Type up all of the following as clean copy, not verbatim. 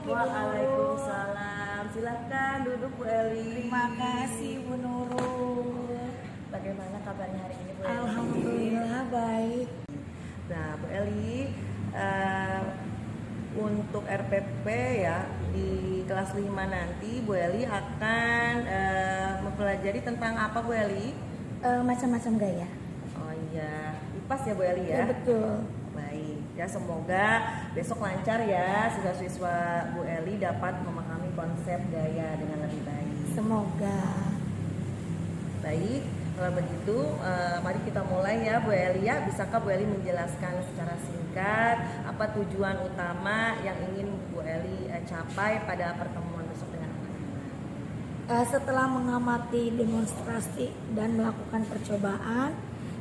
pagi Bu Nurul. Waalaikumsalam. Silakan duduk Bu Eli. Terima kasih Bu Nurul. Bagaimana kabarnya hari ini Bu Eli? Alhamdulillah baik. Nah Bu Eli, untuk RPP ya di kelas 5 nanti Bu Eli akan mempelajari tentang apa Bu Eli? Macam-macam gaya. Oh iya, IPAS ya Bu Eli ya? Ya betul. Baik, ya semoga besok lancar ya siswa-siswa Bu Eli dapat memahami konsep gaya dengan lebih baik. Semoga. Baik, kalau begitu mari kita mulai ya Bu Eli ya. Bisakah Bu Eli menjelaskan secara singkat apa tujuan utama yang ingin Bu Eli capai pada pertemuan besok dengan anak-anak? Setelah mengamati demonstrasi dan melakukan percobaan,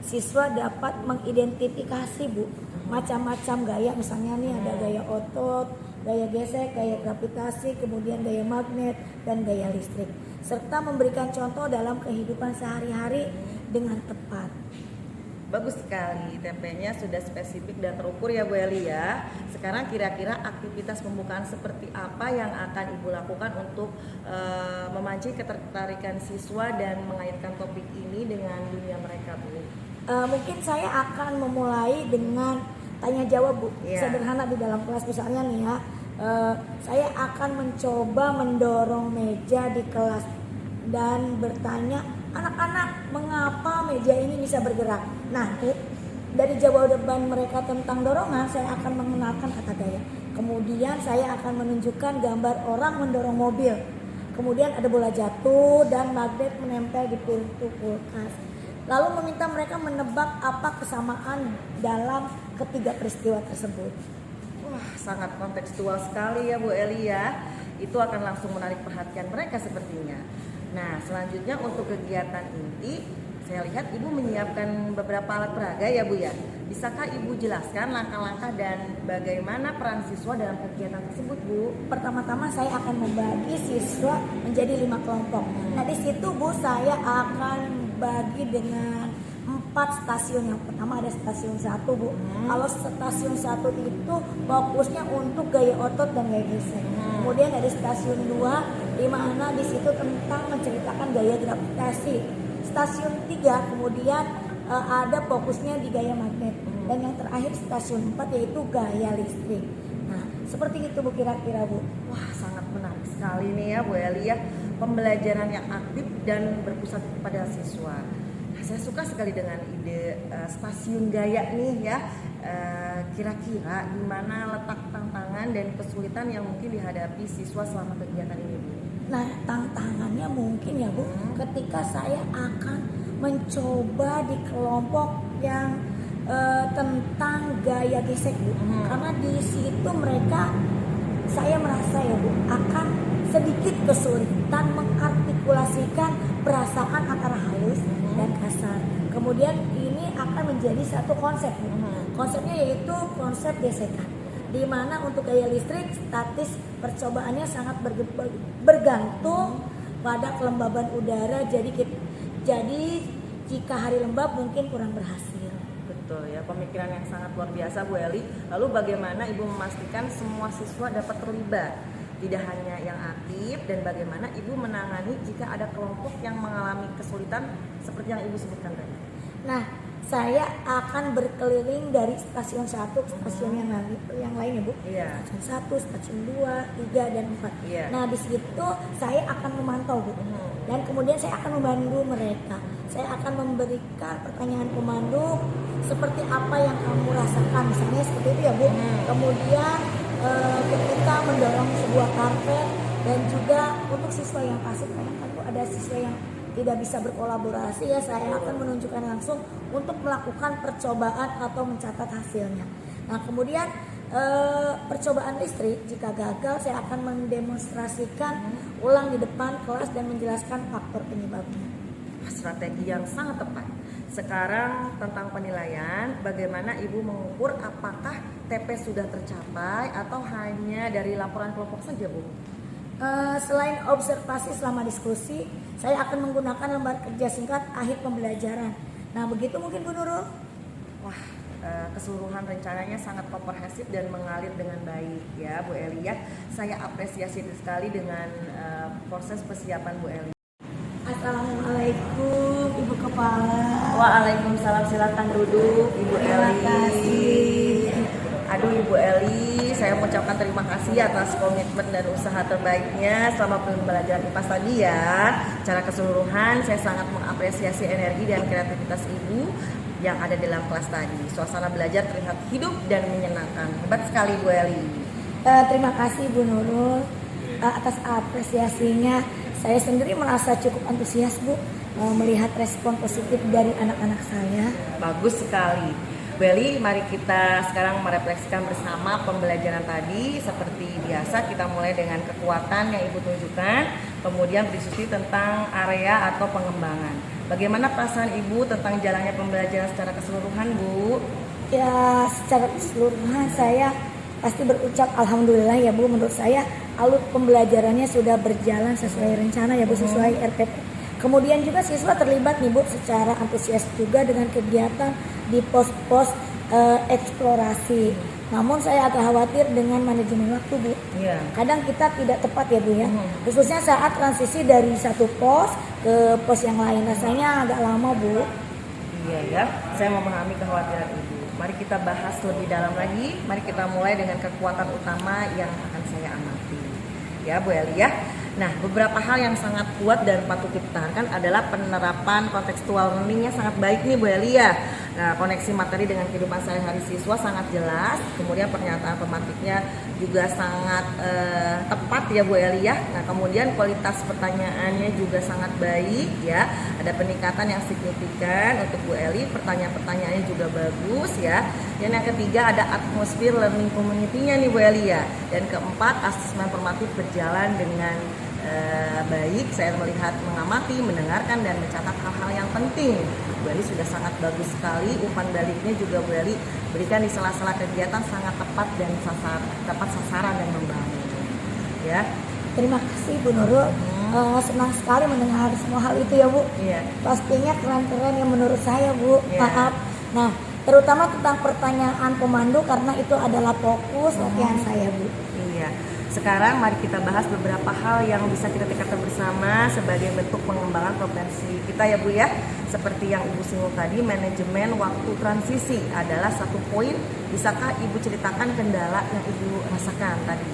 siswa dapat mengidentifikasi Bu macam-macam gaya, misalnya nih ada gaya otot, gaya gesek, gaya gravitasi, kemudian gaya magnet dan gaya listrik, serta memberikan contoh dalam kehidupan sehari-hari dengan tepat. Bagus sekali, TP-nya sudah spesifik dan terukur ya Bu Eli ya. Sekarang kira-kira aktivitas pembukaan seperti apa yang akan Ibu lakukan untuk memancing ketertarikan siswa dan mengaitkan topik ini dengan dunia mereka Bu? Mungkin saya akan memulai dengan tanya jawab Bu, sederhana di dalam kelas. Misalnya nih ya, saya akan mencoba mendorong meja di kelas dan bertanya, anak-anak mengapa meja ini bisa bergerak? Nah Bu, dari jawaban mereka tentang dorongan, saya akan mengenalkan kata gaya. Kemudian saya akan menunjukkan gambar orang mendorong mobil. Kemudian ada bola jatuh dan magnet menempel di pintu kulkas. Lalu meminta mereka menebak apa kesamaan dalam ketiga peristiwa tersebut. Wah, sangat kontekstual sekali ya Bu Eli ya. Itu akan langsung menarik perhatian mereka sepertinya. Nah, selanjutnya untuk kegiatan inti, saya lihat Ibu menyiapkan beberapa alat peraga ya Bu ya. Bisakah Ibu jelaskan langkah-langkah dan bagaimana peran siswa dalam kegiatan tersebut Bu? Pertama-tama saya akan membagi siswa menjadi 5 kelompok. Nah di situ Bu, saya akan bagi dengan 4 stasiun. Yang pertama ada stasiun 1 Bu. Kalau stasiun 1 itu fokusnya untuk gaya otot dan gaya gesek. Kemudian ada stasiun 2 di mana di situ tentang menceritakan gaya gravitasi. Stasiun 3 kemudian ada fokusnya di gaya magnet. Dan yang terakhir stasiun 4 yaitu gaya listrik. Nah seperti itu Bu kira-kira Bu. Wah, sangat menarik sekali nih ya Bu Eli ya. Pembelajaran yang aktif dan berpusat pada siswa. Nah, saya suka sekali dengan ide stasiun gaya nih ya. Kira-kira di mana letak tantangan dan kesulitan yang mungkin dihadapi siswa selama kegiatan ini Bu? Nah tantangannya mungkin ya Bu, ketika saya akan mencoba di kelompok yang tentang gaya gesek Bu. Karena di situ mereka, saya merasa ya Bu, akan sedikit kesulitan mengartikulasikan perasaan antara halus dan kasar. Kemudian ini akan menjadi satu konsep Bu. Konsepnya yaitu konsep gesekan, di mana untuk gaya listrik statis percobaannya sangat bergantung pada kelembaban udara. Jadi jika hari lembab mungkin kurang berhasil. Betul ya, pemikiran yang sangat luar biasa Bu Eli. Lalu bagaimana Ibu memastikan semua siswa dapat terlibat? Tidak hanya yang aktif, dan bagaimana Ibu menangani jika ada kelompok yang mengalami kesulitan seperti yang Ibu sebutkan tadi? Nah, saya akan berkeliling dari stasiun 1 ke stasiun yang lain ya Bu. Iya. Stasiun 1, stasiun 2, 3 dan 4. Iya. Nah, di situ saya akan memantau Bu. Dan kemudian saya akan memandu mereka. Saya akan memberikan pertanyaan pemandu seperti apa yang kamu rasakan, misalnya seperti itu ya Bu. Kemudian ketika mendorong sebuah karpet, dan juga untuk siswa yang pasif, karena kan ada siswa yang tidak bisa berkolaborasi ya, saya akan menunjukkan langsung untuk melakukan percobaan atau mencatat hasilnya. Nah kemudian percobaan listrik jika gagal, saya akan mendemonstrasikan ulang di depan kelas dan menjelaskan faktor penyebabnya. Strategi yang sangat tepat. Sekarang tentang penilaian, bagaimana Ibu mengukur apakah TP sudah tercapai atau hanya dari laporan kelompok saja Bu? Selain observasi selama diskusi, saya akan menggunakan lembar kerja singkat akhir pembelajaran. Nah begitu mungkin Bu Nurul. Wah, keseluruhan rencananya sangat komprehensif dan mengalir dengan baik ya Bu Eli ya. Saya apresiasi sekali dengan proses persiapan Bu Eli. Assalamualaikum Ibu Kepala. Waalaikumsalam, silakan duduk Ibu Terima Eli. kasih. Aduh Ibu Eli, saya mengucapkan terima kasih atas komitmen dan usaha terbaiknya selama pembelajaran IPAS tadi ya. Secara keseluruhan saya sangat mengapresiasi energi dan kreativitas Ibu yang ada dalam kelas tadi. Suasana belajar terlihat hidup dan menyenangkan. Hebat sekali Bu Eli. Terima kasih Bu Nurul atas apresiasinya. Saya sendiri merasa cukup antusias Bu melihat respon positif dari anak-anak saya. Bagus sekali. Bu Eli, mari kita sekarang merefleksikan bersama pembelajaran tadi. Seperti biasa kita mulai dengan kekuatan yang Ibu tunjukkan, kemudian berdiskusi tentang area atau pengembangan. Bagaimana perasaan Ibu tentang jalannya pembelajaran secara keseluruhan Bu? Ya, secara keseluruhan saya pasti berucap alhamdulillah ya Bu. Menurut saya alur pembelajarannya sudah berjalan sesuai rencana ya Bu, sesuai RPP. Kemudian juga siswa terlibat nih Bu secara antusias juga dengan kegiatan di pos-pos eksplorasi. Namun saya agak khawatir dengan manajemen waktu Bu. Iya. Kadang kita tidak tepat ya Bu ya. Khususnya saat transisi dari satu pos ke pos yang lain. Rasanya agak lama Bu. Iya ya, saya memahami kekhawatiran Ibu. Mari kita bahas lebih dalam lagi. Mari kita mulai dengan kekuatan utama yang akan saya amati. Ya Bu Eli ya. Nah, beberapa hal yang sangat kuat dan patut dipertahankan adalah penerapan kontekstual learning-nya sangat baik nih Bu Eli ya. Nah, koneksi materi dengan kehidupan sehari-hari siswa sangat jelas. Kemudian pernyataan pematiknya juga sangat tepat ya Bu Eli ya. Nah, kemudian kualitas pertanyaannya juga sangat baik ya. Ada peningkatan yang signifikan untuk Bu Eli. Pertanyaan-pertanyaannya juga bagus ya. Dan yang ketiga ada atmosfer learning community-nya nih Bu Eli ya. Dan keempat, asesmen formatif berjalan dengan baik. Saya melihat, mengamati, mendengarkan dan mencatat hal-hal yang penting. Bu Eli sudah sangat bagus sekali. Umpan baliknya juga Bu Eli berikan di sela-sela kegiatan sangat tepat dan tepat sasaran dan membangun. Ya. Terima kasih Bu Nurul. Senang sekali mendengar semua hal itu ya Bu. Iya. Pastinya keren-keren ya menurut saya Bu. Iya. Maaf. Nah, terutama tentang pertanyaan pemandu karena itu adalah fokus latihan saya Bu. Iya. Sekarang mari kita bahas beberapa hal yang bisa kita tingkatkan bersama sebagai bentuk pengembangan kompetensi kita ya Bu ya. Seperti yang Ibu singgung tadi, manajemen waktu transisi adalah satu poin. Bisakah Ibu ceritakan kendala yang Ibu rasakan tadi?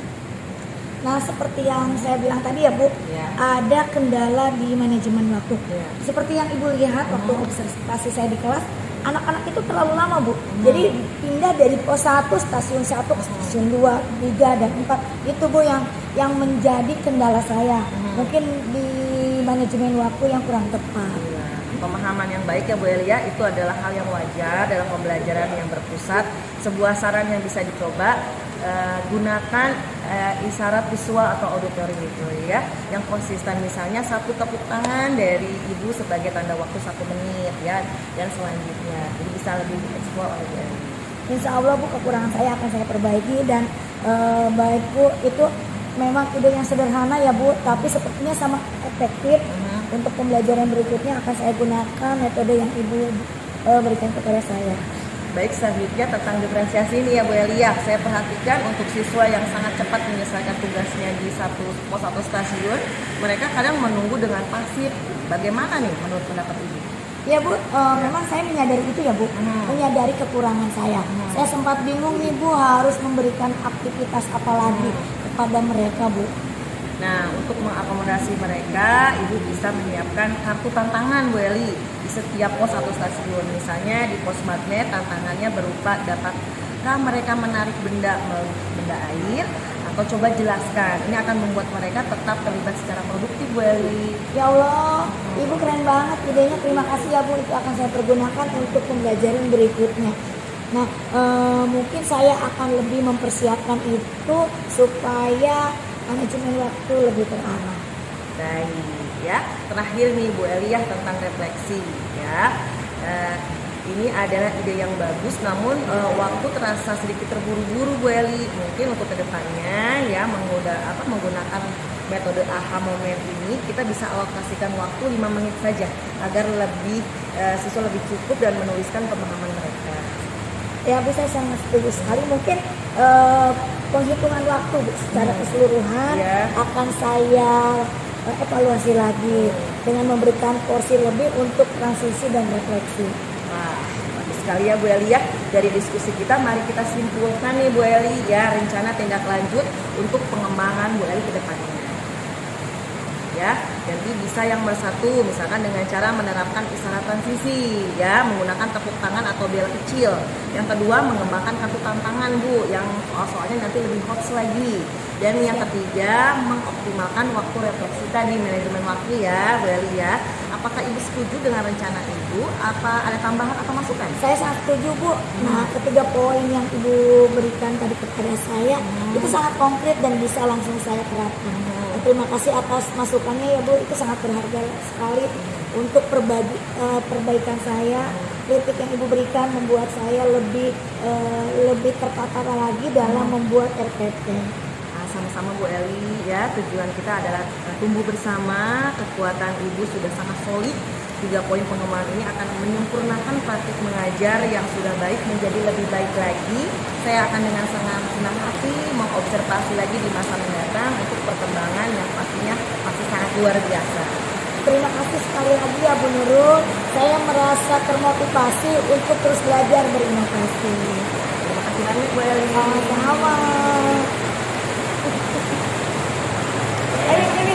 Nah, seperti yang saya bilang tadi ya Bu, Ya. ada kendala di manajemen waktu. Ya. Seperti yang Ibu lihat waktu observasi saya di kelas, anak-anak itu terlalu lama Bu. Jadi pindah dari pos 1, stasiun 1 ke stasiun 2, 3 dan 4. Itu Bu yang menjadi kendala saya. Mungkin di manajemen waktu yang kurang tepat. Iya. Pemahaman yang baik ya Bu Elia, itu adalah hal yang wajar dalam pembelajaran yang berpusat. Sebuah saran yang bisa dicoba, gunakan isyarat visual atau auditori itu ya, yang konsisten. Misalnya satu tepuk tangan dari Ibu sebagai tanda waktu 1 menit ya, dan selanjutnya. Jadi bisa lebih dieksplor oleh Bu Elia. Insya Allah Bu, kekurangan saya akan saya perbaiki dan baik Bu, itu memang ide yang sederhana ya Bu, tapi sepertinya sama efektif. Untuk pembelajaran berikutnya akan saya gunakan metode yang Ibu berikan kepada saya. Baik, selanjutnya tentang diferensiasi ini ya Bu Elia. Saya perhatikan untuk siswa yang sangat cepat menyelesaikan tugasnya di satu pos atau stasiun, mereka kadang menunggu dengan pasif. Bagaimana nih menurut pendapat Ibu? Ya Bu, memang saya menyadari itu ya Bu, menyadari kekurangan saya. Saya sempat bingung nih Bu, harus memberikan aktivitas apa lagi kepada mereka Bu. Nah, untuk mengakomodasi mereka, Ibu bisa menyiapkan kartu tantangan Bu Eli di setiap pos atau stasiun. Misalnya di pos magnet, tantangannya berupa dapatkah mereka menarik benda air, atau coba jelaskan. Ini akan membuat mereka tetap terlibat secara produktif Bu Eli. Ya Allah, Ibu keren banget idenya. Terima kasih ya Bu, itu akan saya pergunakan untuk pembelajaran berikutnya. Nah, mungkin saya akan lebih mempersiapkan itu supaya manajemen waktu lebih terarah. Baik ya. Terakhir nih Bu Elia tentang refleksi ya. Ini adalah ide yang bagus, namun waktu terasa sedikit terburu-buru Bu Eli. Mungkin untuk kedepannya ya menggunakan metode AHA moment ini kita bisa alokasikan waktu 5 menit saja agar siswa lebih cukup dan menuliskan pemahaman mereka. Ya Bu, saya sangat setuju sekali. Mungkin penghitungan waktu Bu, secara keseluruhan Ya. akan saya evaluasi lagi dengan memberikan porsi lebih untuk transisi dan refleksi. Wah, bagus sekali ya Bu Eli ya. Dari diskusi kita, mari kita simpulkan nih Bu Eli ya, rencana tindak lanjut untuk pengembangan Bu Eli ke depannya. Ya, jadi bisa yang bersatu misalkan dengan cara menerapkan usaha transisi ya, menggunakan tepuk tangan atau bel kecil. Yang kedua, mengembangkan kartu tantangan Bu, yang soal-soalnya nanti lebih hot lagi. Dan yang ketiga, mengoptimalkan waktu refleksi tadi, manajemen waktu ya Bu Eli ya. Apakah Ibu setuju dengan rencana Ibu? Apa ada tambahan atau masukan? Saya sangat setuju Bu. Nah, ketiga poin yang Ibu berikan tadi kepada saya itu sangat konkret dan bisa langsung saya terapkan. Terima kasih atas masukannya ya Bu, itu sangat berharga sekali untuk perbaikan saya. Kritik yang Ibu berikan membuat saya lebih tertata lagi dalam membuat RPP. Nah, sama-sama Bu Eli ya, tujuan kita adalah tumbuh bersama. Kekuatan Ibu sudah sangat solid. 3 poin pengembangan ini akan menyempurnakan praktik mengajar yang sudah baik menjadi lebih baik lagi. Saya akan dengan sangat senang hati mengobservasi lagi di masa mendatang untuk perkembangan yang pastinya masih sangat luar biasa. Terima kasih sekali lagi ya Bu Nurul. Saya merasa termotivasi untuk terus belajar berinovasi. Terima kasih banyak Bu Eli. Sama-sama. Ini